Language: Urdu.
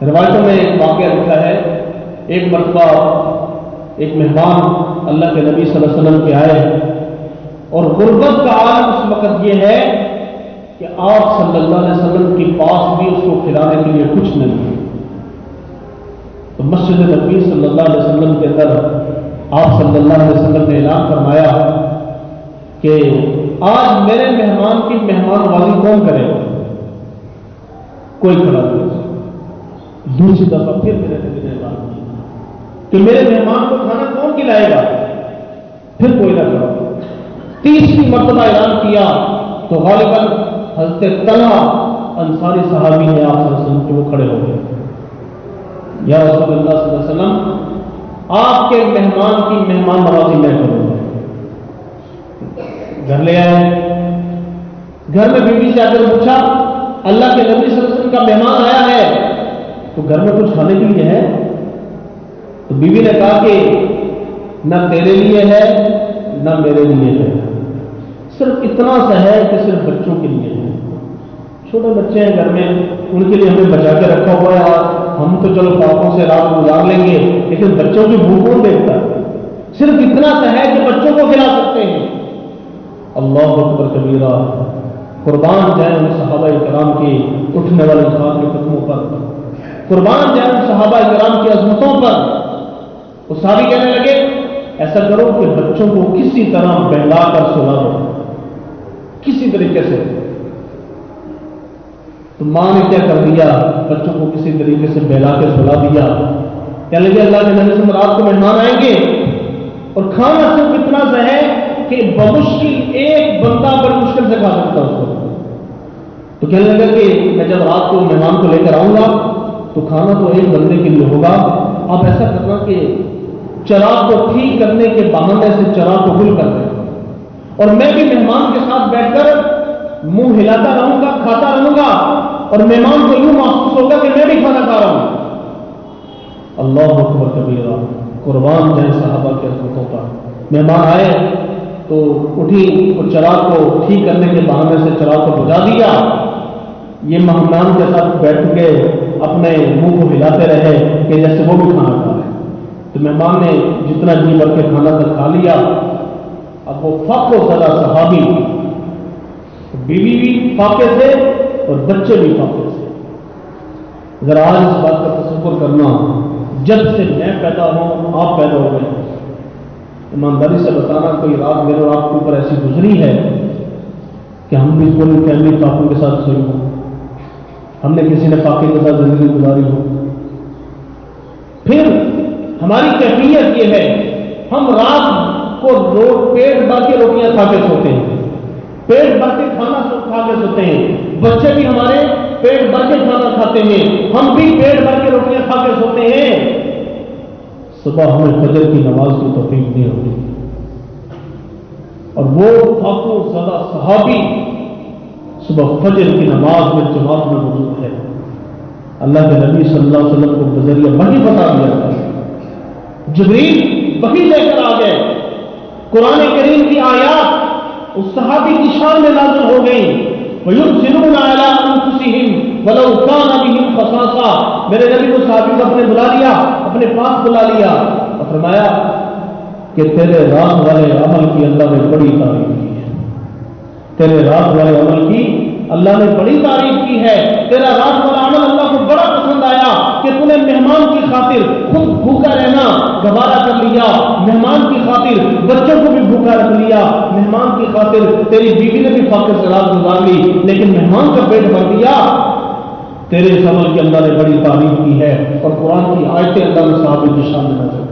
روایتوں میں ایک واقعہ لکھا ہے، ایک مرتبہ ایک مہمان اللہ کے نبی صلی اللہ علیہ وسلم کے آئے، اور غربت کا عالم اس وقت یہ ہے کہ آپ صلی اللہ علیہ وسلم کے پاس بھی اس کو کھلانے کے لیے کچھ نہیں ہے۔ تو مسجد نبی صلی اللہ علیہ وسلم کے اندر آپ صلی اللہ علیہ وسلم نے اعلان فرمایا کہ آج میرے مہمان کی مہمان نوازی کون کرے گا؟ کوئی کھڑا نہیں۔ دوسری دفعہ پھر میرے نبی نے اعلان کیا کہ میرے مہمان کو کھانا کون کھلائے گا؟ پھر کوئی نہ کھڑا۔ تیسری مرتبہ اعلان کیا تو غالباً حضرت طلحہ انصاری صحابی نے آپ صلی اللہ علیہ وسلم کے وہ کھڑے ہو گئے، یا رسول اللہ صلی اللہ علیہ وسلم آپ کے مہمان کی مہمان نوازی میں کروں گا۔ گھر لے آئے، گھر میں بیوی سے آ کر پوچھا اللہ کے نبی صلی اللہ علیہ وسلم کا مہمان آیا ہے تو گھر میں کچھ کھانے کے لیے ہے؟ تو بیوی نے کہا کہ نہ تیرے لیے ہے نہ میرے لیے ہے، صرف اتنا سا ہے کہ صرف بچوں کے لیے ہے۔ چھوٹے بچے ہیں گھر میں، ان کے لیے ہمیں بچا کے رکھا ہوا ہے، اور ہم تو چلو پاپوں سے رات گزار لیں گے، لیکن بچوں کی بھوک کون دیکھتا ہے؟ صرف اتنا سا ہے کہ بچوں کو کھلا سکتے ہیں۔ اللہ اکبر کبیرہ، قربان جائیں ان صحابہ کرام کے اٹھنے والے خان کے قدموں پر، قربان جائیں ان صحابہ کرام کی عظمتوں پر۔ وہ صحابی کہنے لگے ایسا کرو کہ بچوں کو کسی طرح بہلا کر سلا دو، کسی طریقے سے۔ تو ماں نے کیا کر دیا؟ بچوں کو کسی طریقے سے بہلا کے سلا دیا۔ کہنے لگے اللہ کے نبی سے رات کو مہمان آئیں گے اور کھانا صرف اتنا سا ہے کہ بمشکل ایک بندہ بڑی مشکل سے کھا سکتا اس کو۔ تو کہنے لگا کہ میں جب رات کو مہمان کو لے کر آؤں گا تو کھانا تو ایک بندے کے لیے ہوگا، آپ ایسا کرنا کہ چراغ کو ٹھیک کرنے کے بہانے سے چراغ کو گل کر دیں، اور میں بھی مہمان کے ساتھ بیٹھ کر منہ ہلاتا رہوں گا، کھاتا رہوں گا، اور مہمان کو یوں محسوس ہوگا کہ میں بھی کھانا کھا رہا ہوں۔ اللہ اکبر کبیرہ، قربان جائیں صحابہ کے عظمتوں پر۔ مہمان آئے تو اٹھی اور چراغ کو ٹھیک کرنے کے بہانے سے چراغ کو بجھا دیا۔ یہ مہمان کے ساتھ بیٹھ کے اپنے منہ کو ہلاتے رہے کہ جیسے وہ بھی کھانا کھا رہے۔ تو مہمان نے جتنا جی بھر کے کھانا تک کھا لیا۔ اب وہ فاقہ زدہ صحابی، بیوی بھی فاقے سے اور بچے بھی فاقے سے۔ ذرا آج اس بات کا تصور کرنا، جب سے میں پیدا ہوں آپ پیدا ہو گئے، ایمانداری سے بتانا کوئی رات میرے اور آپ کے اوپر ایسی گزری ہے کہ ہم بھی پوری فیملی فاقوں کے ساتھ سوئی ہوں، ہم نے کسی نے فاقے کے ساتھ زندگی گزاری ہو؟ پھر ہماری کیفیت یہ ہے، ہم رات کو پیٹ بھر کے روٹیاں کھا کے سوتے ہیں، پیٹ بھر کے کھانا کھا کے سوتے ہیں، بچے بھی ہمارے پیٹ بھر کے کھانا کھاتے ہیں، ہم بھی پیٹ بھر کے روٹیاں کھا کے سوتے ہیں۔ صبح ہمیں فجر کی نماز کی توفیق نہیں ہوتی، اور وہ فاقوں زدہ صحابی صبح فجر کی نماز میں جماعت میں موجود ہے۔ اللہ کے نبی صلی اللہ علیہ وسلم کو بذریعہ وحی بتا دیا تھا، جبریل وحی لے کر آ گئے، قرآن کریم کی آیات اس صحابی کی شان میں نازل ہو گئی۔ وَيُبْصِرُونَ عَلَىٰ أَنفُسِهِمْ وَلَوْ كَانَ بِهِمْ خَصَاصَةٌ، میرے نبی کو صحابی کو اپنے بلا لیا، اپنے پاس بلا لیا اور فرمایا کہ تیرے رات والے عمل کی اللہ نے بڑی تعریف کی ہے، تیرے رات والے عمل کی اللہ نے بڑی تعریف کی ہے، تیرا رات والا عمل اللہ کو بڑا پسند آیا کہ تو نے مہمان کی خاطر خود بھوکا رہنا گوارا کر لیا، مہمان کی خاطر بچوں کو بھی بھوکا رکھ لیا، مہمان کی خاطر تیری بیوی نے بھی فاقے سے رات گزار لی، لیکن مہمان کا پیٹ بھر دیا۔ تیرے اس عمل کی اللہ نے بڑی تعریف کی ہے، اور قرآن کی آیتیں اللہ نے صحابہ کی شان میں نازل